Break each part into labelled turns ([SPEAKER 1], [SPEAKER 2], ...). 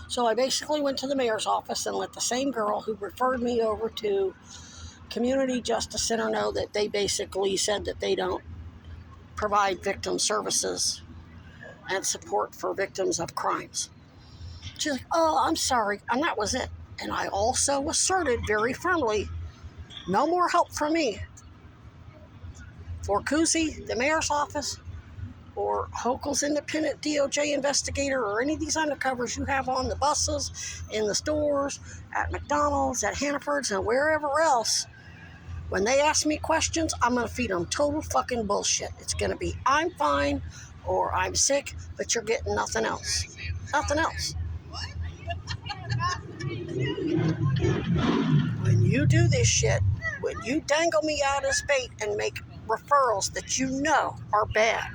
[SPEAKER 1] So I basically went to the mayor's office and let the same girl who referred me over to Community Justice Center know that they basically said that they don't provide victim services and support for victims of crimes. She's like, oh, I'm sorry. And that was it. And I also asserted very firmly, no more help from me. For Kuzi, the mayor's office, or Hochul's independent DOJ investigator, or any of these undercovers you have on the buses, in the stores, at McDonald's, at Hannaford's, and wherever else, when they ask me questions, I'm going to feed them total fucking bullshit. It's going to be, I'm fine, or I'm sick, but you're getting nothing else. Nothing else. When you do this shit, when you dangle me out as bait and make referrals that you know are bad,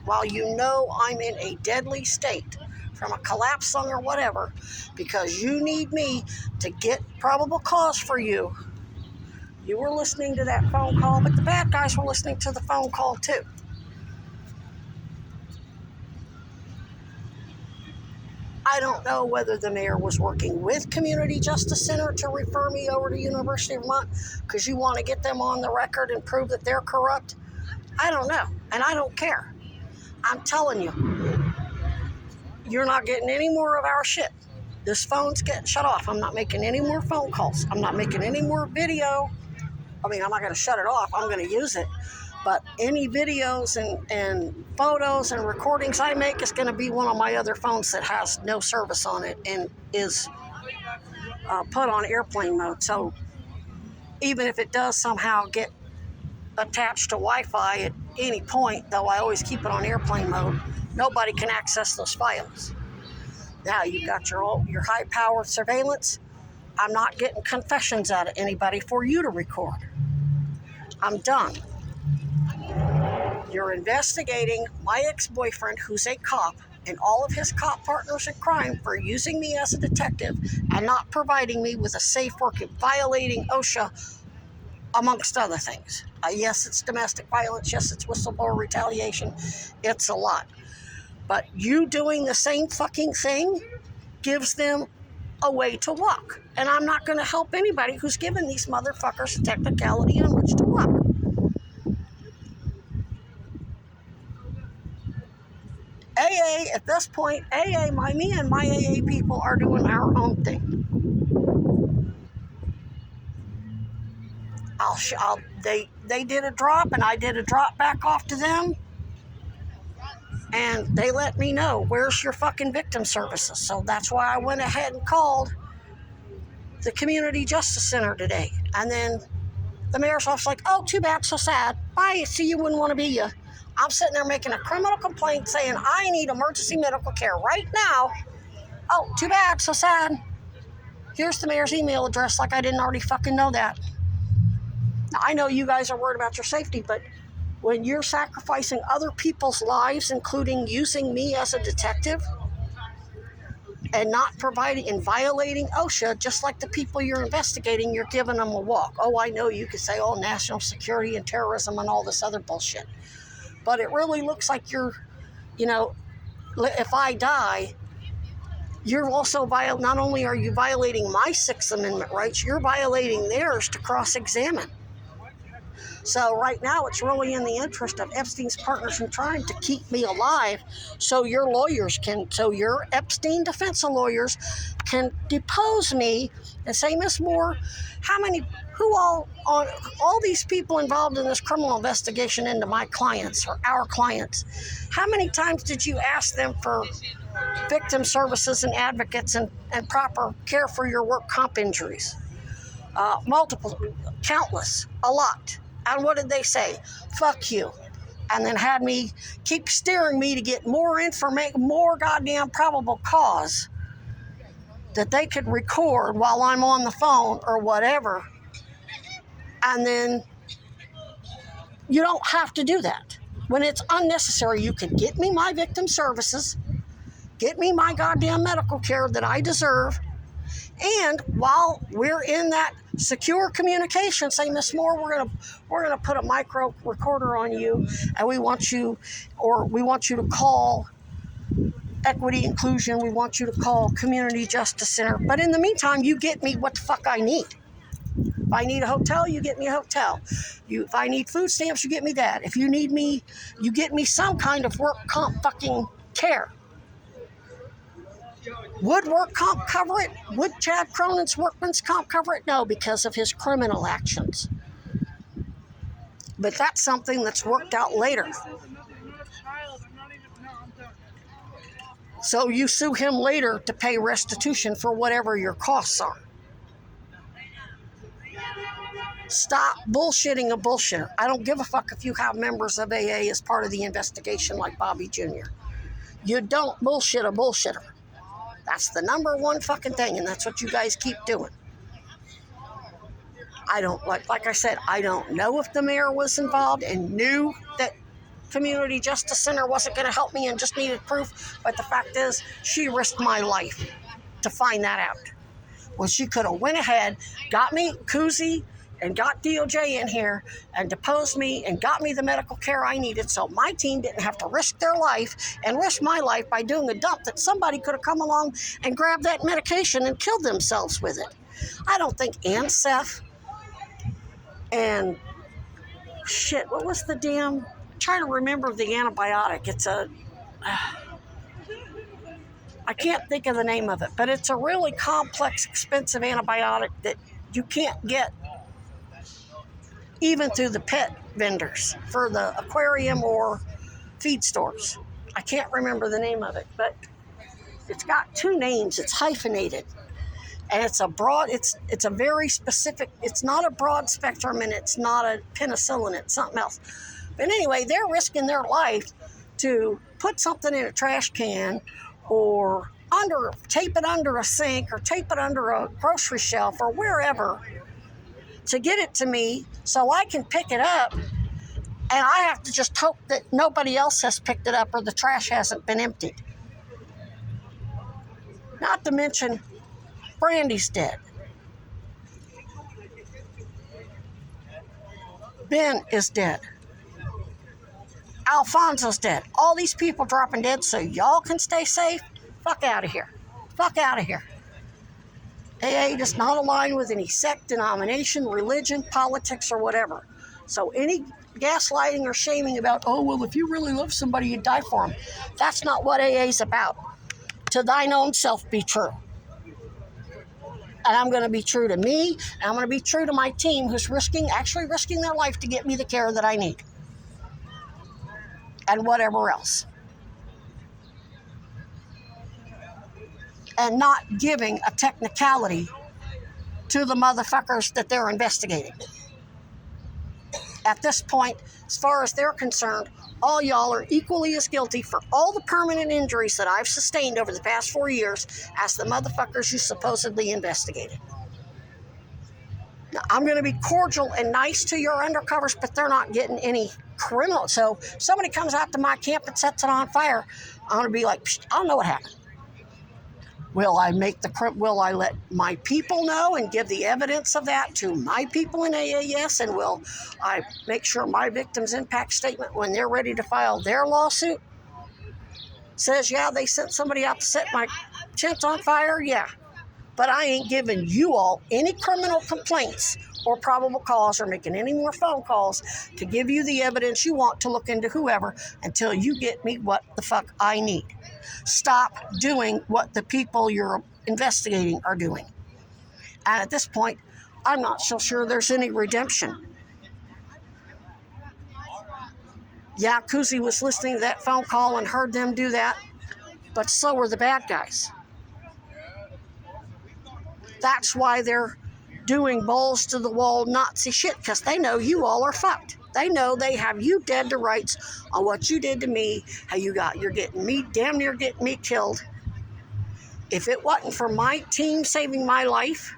[SPEAKER 1] while you know I'm in a deadly state from a collapse lung or whatever, because you need me to get probable cause for you, you were listening to that phone call, but the bad guys were listening to the phone call too. I don't know whether the mayor was working with Community Justice Center to refer me over to University of Vermont because you want to get them on the record and prove that they're corrupt. I don't know, and I don't care. I'm telling you, you're not getting any more of our shit. This phone's getting shut off. I'm not making any more phone calls. I'm not making any more video. I mean, I'm not going to shut it off. I'm going to use it. But any videos and photos and recordings I make is going to be one of my other phones that has no service on it and is put on airplane mode. So even if it does somehow get attached to Wi-Fi at any point, though I always keep it on airplane mode, nobody can access those files. Now you've got your high-powered surveillance. I'm not getting confessions out of anybody for you to record. I'm done. You're investigating my ex-boyfriend, who's a cop, and all of his cop partners in crime for using me as a detective and not providing me with a safe working, violating OSHA, amongst other things. Yes, it's domestic violence. Yes, it's whistleblower retaliation. It's a lot. But you doing the same fucking thing gives them a way to walk. And I'm not going to help anybody who's given these motherfuckers a technicality on which to walk. AA, at this point, me and my AA people are doing our own thing. They did a drop, and I did a drop back off to them. And they let me know, where's your fucking victim services? So that's why I went ahead and called the Community Justice Center today. And then the mayor's office like, oh, too bad, so sad. Bye, see, you wouldn't want to be you. I'm sitting there making a criminal complaint saying I need emergency medical care right now. Oh, too bad, so sad. Here's the mayor's email address, like I didn't already fucking know that. Now, I know you guys are worried about your safety, but when you're sacrificing other people's lives, including using me as a detective, and not providing and violating OSHA, just like the people you're investigating, you're giving them a walk. Oh, I know you could say, oh, national security and terrorism and all this other bullshit. But it really looks like you're, if I die, you're also not only are you violating my Sixth Amendment rights, you're violating theirs to cross-examine. So right now it's really in the interest of Epstein's partners in crime to keep me alive so your Epstein defense lawyers can depose me and say, Miss Moore, all these people involved in this criminal investigation into my clients or our clients, how many times did you ask them for victim services and advocates and proper care for your work comp injuries? Multiple, countless, a lot. And what did they say? Fuck you. And then had me keep steering me to get more information, more goddamn probable cause that they could record while I'm on the phone or whatever. And then you don't have to do that. When it's unnecessary, you can get me my victim services, get me my goddamn medical care that I deserve, and while we're in that secure communication, say, Miss Moore, we're gonna put a micro recorder on you, and we want you to call equity, inclusion. We want you to call Community Justice Center. But in the meantime, you get me what the fuck I need. If I need a hotel, you get me a hotel. If I need food stamps, you get me that. If you need me, you get me some kind of work comp fucking care. Would work comp cover it? Would Chad Cronin's workman's comp cover it? No, because of his criminal actions. But that's something that's worked out later. So you sue him later to pay restitution for whatever your costs are. Stop bullshitting a bullshitter. I don't give a fuck if you have members of AA as part of the investigation like Bobby Jr. You don't bullshit a bullshitter. That's the number one fucking thing, and that's what you guys keep doing. I don't, like I said, I don't know if the mayor was involved and knew that Community Justice Center wasn't going to help me and just needed proof, but the fact is, she risked my life to find that out. Well, she could have went ahead, got me koozie, and got DOJ in here and deposed me and got me the medical care I needed so my team didn't have to risk their life and risk my life by doing a dump that somebody could have come along and grabbed that medication and killed themselves with it. I don't think Seth and shit, what was the damn, I'm trying to remember the antibiotic. It's a, I can't think of the name of it, but it's a really complex, expensive antibiotic that you can't get even through the pet vendors for the aquarium or feed stores. I can't remember the name of it, but it's got two names. It's hyphenated. And it's a broad, it's a very specific, it's not a broad spectrum and it's not a penicillin, it's something else. But anyway, they're risking their life to put something in a trash can or tape it under a sink or tape it under a grocery shelf or wherever to get it to me so I can pick it up, and I have to just hope that nobody else has picked it up or the trash hasn't been emptied. Not to mention, Brandy's dead. Ben is dead. Alfonso's dead. All these people dropping dead so y'all can stay safe? Fuck out of here. Fuck out of here. AA does not align with any sect, denomination, religion, politics, or whatever. So any gaslighting or shaming about, oh, well, if you really love somebody, you'd die for them. That's not what AA is about. To thine own self be true. And I'm going to be true to me, and I'm going to be true to my team who's actually risking their life to get me the care that I need. And whatever else. And not giving a technicality to the motherfuckers that they're investigating. At this point, as far as they're concerned, all y'all are equally as guilty for all the permanent injuries that I've sustained over the past 4 years as the motherfuckers you supposedly investigated. Now, I'm going to be cordial and nice to your undercovers, but they're not getting any criminal. So if somebody comes out to my camp and sets it on fire, I'm going to be like, psh, I don't know what happened. Will I let my people know and give the evidence of that to my people in AAS? And will I make sure my victims' impact statement, when they're ready to file their lawsuit, says, yeah, they sent somebody out to set my tents on fire? Yeah. But I ain't giving you all any criminal complaints or probable cause or making any more phone calls to give you the evidence you want to look into whoever until you get me what the fuck I need. Stop doing what the people you're investigating are doing. And at this point, I'm not so sure there's any redemption. Yeah, Kuzi was listening to that phone call and heard them do that, but so were the bad guys. That's why they're doing balls to the wall Nazi shit, because they know you all are fucked. They know they have you dead to rights on what you did to me, how you're getting me, damn near getting me killed. If it wasn't for my team saving my life,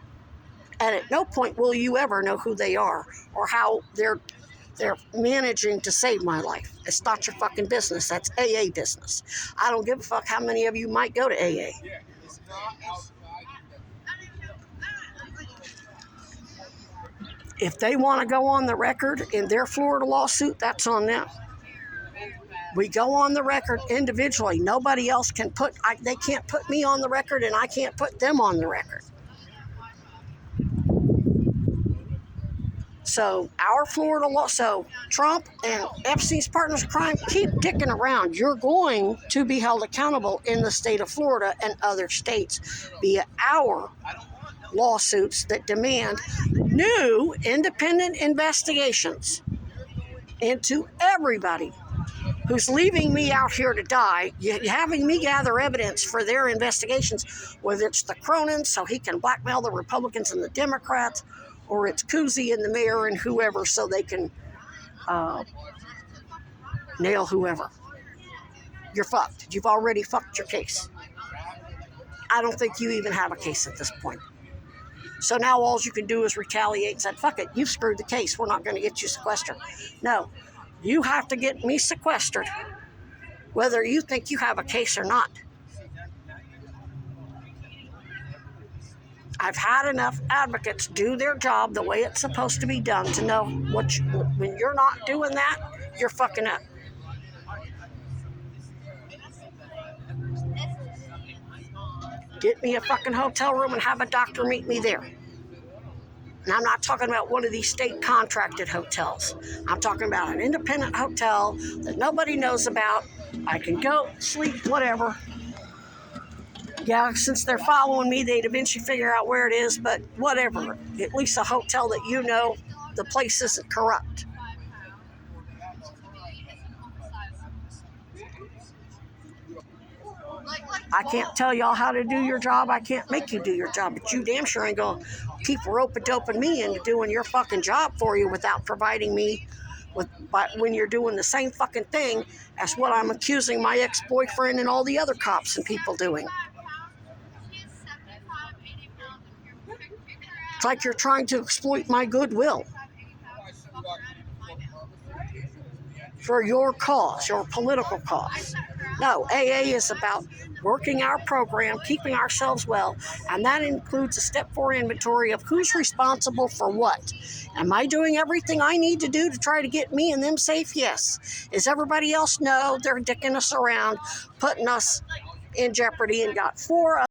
[SPEAKER 1] and at no point will you ever know who they are or how they're managing to save my life. It's not your fucking business. That's AA business. I don't give a fuck how many of you might go to AA. If they want to go on the record in their Florida lawsuit, that's on them. We go on the record individually. Nobody else can they can't put me on the record, and I can't put them on the record. So our Florida law, so Trump and Epstein's partners in crime, keep dicking around. You're going to be held accountable in the state of Florida and other states via our lawsuits that demand new independent investigations into everybody who's leaving me out here to die, having me gather evidence for their investigations, whether it's the Cronin so he can blackmail the Republicans and the Democrats, or it's Cousy and the mayor and whoever so they can nail whoever. You're fucked. You've already fucked your case. I don't think you even have a case at this point. So now all you can do is retaliate and say, fuck it, you've screwed the case. We're not going to get you sequestered. No, you have to get me sequestered, whether you think you have a case or not. I've had enough advocates do their job the way it's supposed to be done to know when you're not doing that, you're fucking up. Get me a fucking hotel room and have a doctor meet me there. And I'm not talking about one of these state contracted hotels. I'm talking about an independent hotel that nobody knows about. I can go, sleep, whatever. Yeah, since they're following me, they'd eventually figure out where it is, but whatever. At least a hotel that you know the place isn't corrupt. I can't tell y'all how to do your job. I can't make you do your job, but you damn sure ain't gonna keep rope-a-doping me into doing your fucking job for you without providing me when you're doing the same fucking thing as what I'm accusing my ex-boyfriend and all the other cops and people doing. It's like you're trying to exploit my goodwill for your cause, your political cause. No, AA is about working our program, keeping ourselves well, and that includes a step 4 inventory of who's responsible for what. Am I doing everything I need to do to try to get me and them safe? Yes. Is everybody else? No, they're dicking us around, putting us in jeopardy, and got 4